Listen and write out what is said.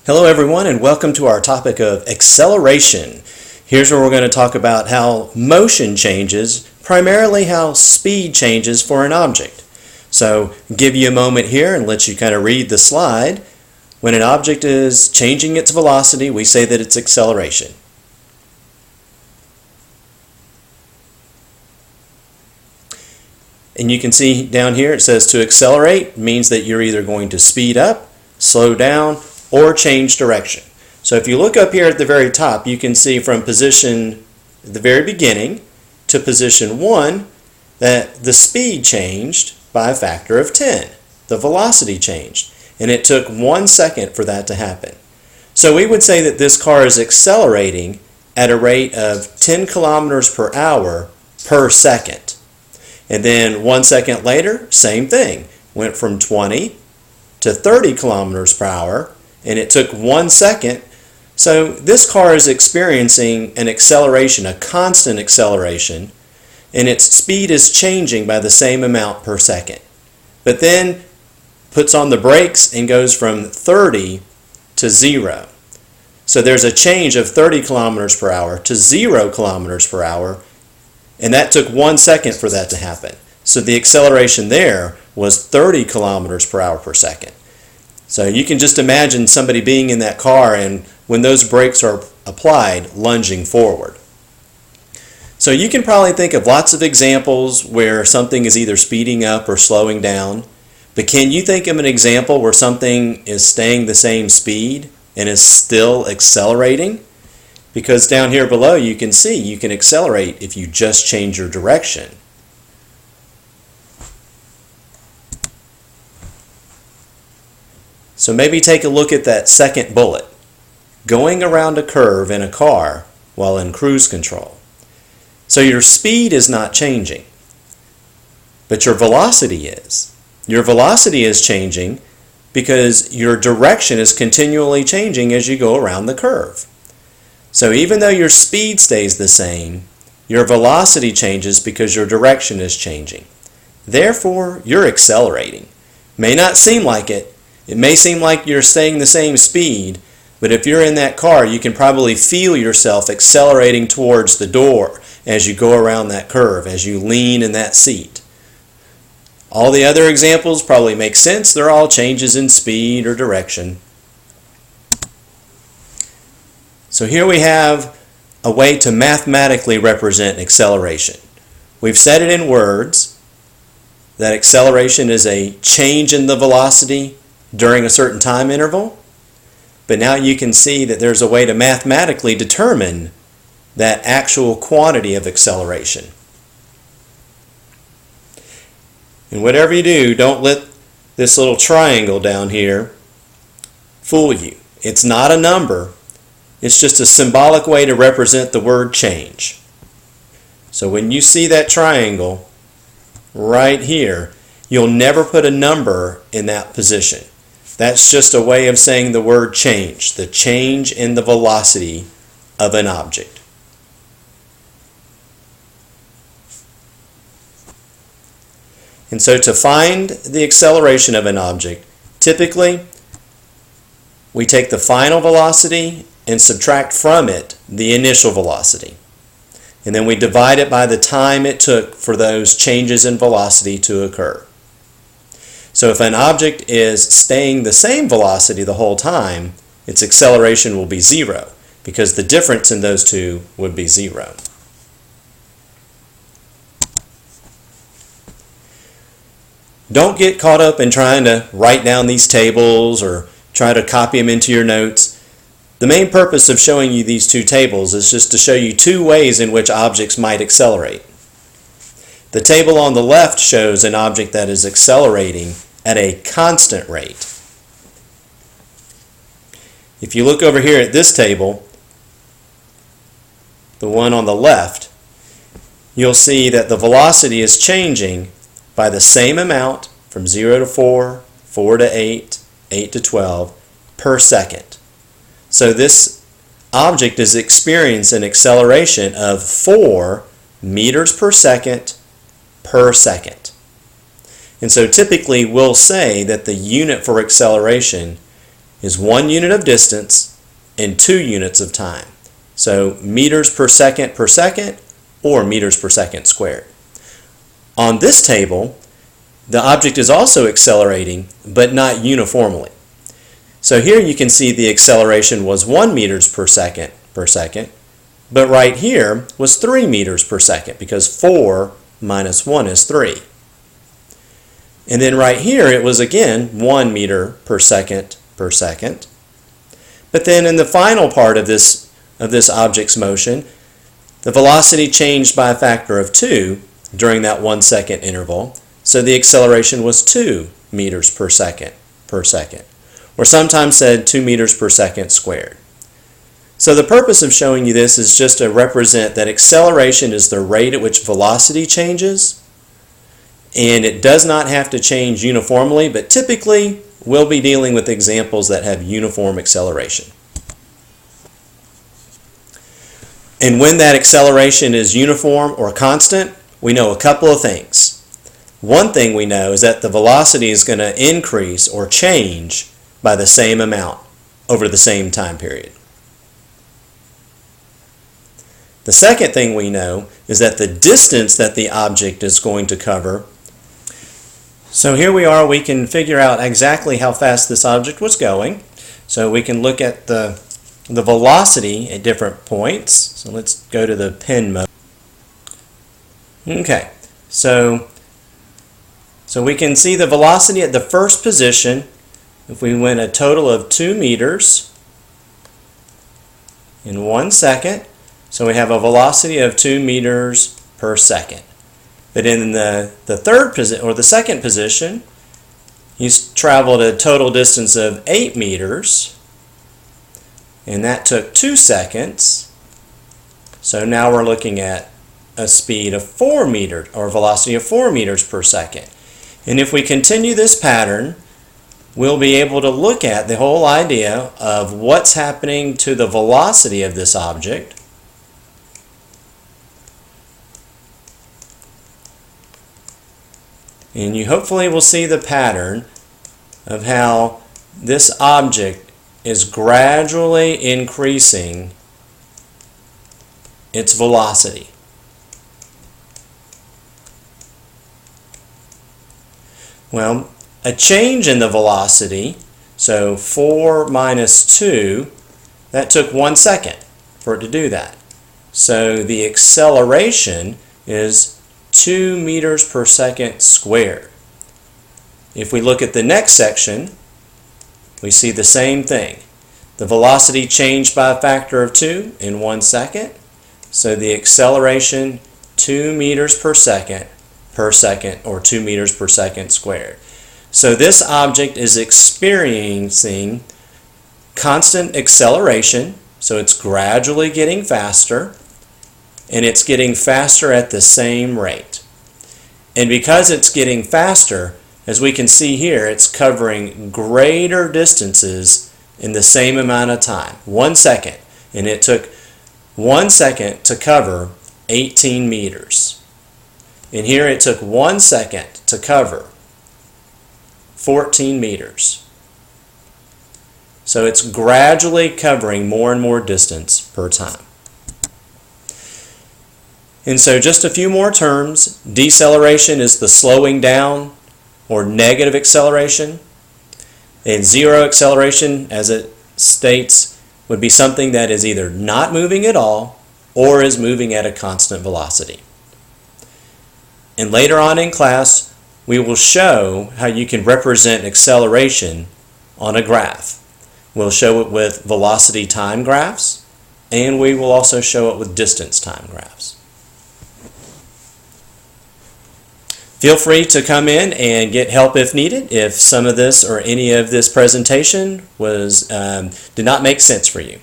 Hello everyone and welcome to our topic of acceleration. Here's where we're going to talk about how motion changes, primarily how speed changes for an object. So give you a moment here and let you kind of read the slide. When an object is changing its velocity, we say that it's acceleration. And you can see down here it says to accelerate means that you're either going to speed up, slow down, or change direction. So if you look up here at the very top, you can see from position at the very beginning to position 1 that the speed changed by a factor of 10. The velocity changed, and it took 1 second for that to happen. So we would say that this car is accelerating at a rate of 10 kilometers per hour per second. And then 1 second later, same thing. Went from 20 to 30 kilometers per hour, and it took 1 second. So this car is experiencing an acceleration, a constant acceleration, and its speed is changing by the same amount per second. But then puts on the brakes and goes from 30 to 0. So there's a change of 30 kilometers per hour to 0 kilometers per hour, and that took 1 second for that to happen. So the acceleration there was 30 kilometers per hour per second. So you can just imagine somebody being in that car and when those brakes are applied, lunging forward. So you can probably think of lots of examples where something is either speeding up or slowing down. But can you think of an example where something is staying the same speed and is still accelerating? Because down here below you can see you can accelerate if you just change your direction. So maybe take a look at that second bullet. Going around a curve in a car while in cruise control. So your speed is not changing, but your velocity is. Your velocity is changing because your direction is continually changing as you go around the curve. So even though your speed stays the same, your velocity changes because your direction is changing. Therefore, you're accelerating. May not seem like it. It may seem like you're staying the same speed, but if you're in that car, you can probably feel yourself accelerating towards the door as you go around that curve, as you lean in that seat. All the other examples probably make sense. They're all changes in speed or direction. So here we have a way to mathematically represent acceleration. We've said it in words that acceleration is a change in the velocity during a certain time interval, but now you can see that there's a way to mathematically determine that actual quantity of acceleration. And whatever you do, don't let this little triangle down here fool you. It's not a number. It's just a symbolic way to represent the word change. So when you see that triangle right here, you'll never put a number in that position. That's just a way of saying the word change, the change in the velocity of an object. And so to find the acceleration of an object, typically we take the final velocity and subtract from it the initial velocity. And then we divide it by the time it took for those changes in velocity to occur. So if an object is staying the same velocity the whole time, its acceleration will be 0 because the difference in those two would be 0. Don't get caught up in trying to write down these tables or try to copy them into your notes. The main purpose of showing you these two tables is just to show you two ways in which objects might accelerate. The table on the left shows an object that is accelerating at a constant rate. If you look over here at this table, the one on the left, you'll see that the velocity is changing by the same amount from 0 to 4, 4 to 8, 8 to 12 per second. So this object is experiencing an acceleration of 4 meters per second. And so typically we'll say that the unit for acceleration is 1 unit of distance and 2 units of time. So meters per second or meters per second squared. On this table, the object is also accelerating, but not uniformly. So here you can see the acceleration was 1 meters per second, but right here was 3 meters per second because 4 minus 1 is 3. And then right here it was again 1 meter per second. But then in the final part of this object's motion, the velocity changed by a factor of 2 during that 1 second interval, so the acceleration was 2 meters per second, or sometimes said 2 meters per second squared. So the purpose of showing you this is just to represent that acceleration is the rate at which velocity changes, and it does not have to change uniformly, but typically we'll be dealing with examples that have uniform acceleration. And when that acceleration is uniform or constant, we know a couple of things. One thing we know is that the velocity is going to increase or change by the same amount over the same time period. The second thing we know is that the distance that the object is going to cover. So here we are, we can figure out exactly how fast this object was going. So we can look at the velocity at different points. So let's go to the pen mode. Okay, so we can see the velocity at the first position. If we went a total of 2 meters in 1 second, so we have a velocity of 2 meters per second. But in the third position, or the second position, you traveled a total distance of 8 meters, and that took 2 seconds. So now we're looking at a speed of 4 meters, or velocity of 4 meters per second. And if we continue this pattern, we'll be able to look at the whole idea of what's happening to the velocity of this object. And you hopefully will see the pattern of how this object is gradually increasing its velocity. Well, a change in the velocity, so 4 minus 2, that took 1 second for it to do that. So the acceleration is 2 meters per second squared. If we look at the next section, we see the same thing. The velocity changed by a factor of 2 in 1 second. So the acceleration 2 meters per second, or 2 meters per second squared. So this object is experiencing constant acceleration, so it's gradually getting faster, and it's getting faster at the same rate. And because it's getting faster, as we can see here, it's covering greater distances in the same amount of time, 1 second. And it took 1 second to cover 18 meters. And here it took 1 second to cover 14 meters. So it's gradually covering more and more distance per time. And so just a few more terms. Deceleration is the slowing down or negative acceleration. And zero acceleration, as it states, would be something that is either not moving at all or is moving at a constant velocity. And later on in class, we will show how you can represent acceleration on a graph. We'll show it with velocity time graphs, and we will also show it with distance time graphs. Feel free to come in and get help if needed, if some of this or any of this presentation did not make sense for you.